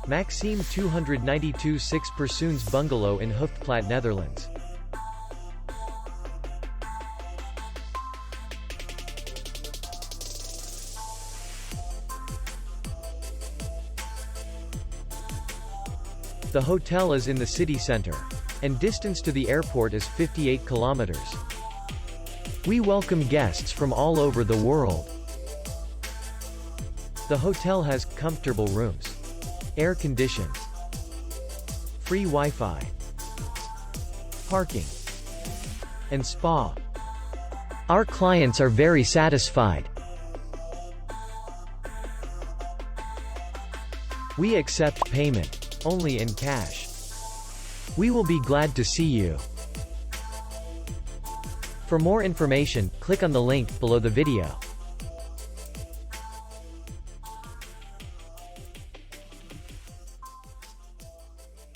Maxime 292 6 persoons bungalow in Hoofdplaat, Netherlands. The hotel is in the city center, and distance to the airport is 58 kilometers. We welcome guests from all over the world. The hotel has comfortable rooms, air conditioned, free Wi-Fi, parking, and spa. Our clients are very satisfied. We accept payment only in cash. We will be glad to see you. For more information, click on the link below the video.